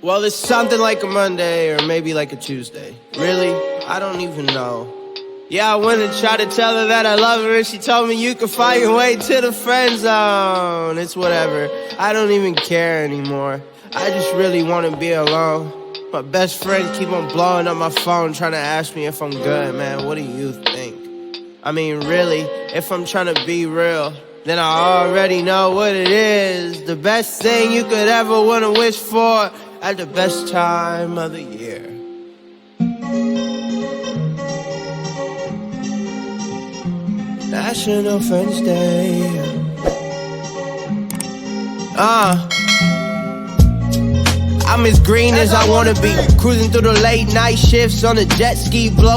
Well, it's something like a Monday or maybe like a Tuesday. Really? I don't even know. Yeah, I went and tried to tell her that I love her, and she told me you can find your way to the friend zone. It's whatever. I don't even care anymore. I just really want to be alone. My best friend keep on blowing up my phone trying to ask me if I'm good, man. What do you think? I mean, really, if I'm trying to be real, then I already know what it is. The best thing you could ever want to wish for at the best time of the year. National Friends Day. I'm as green as I wanna be, cruising through the late night shifts on a jet ski, blow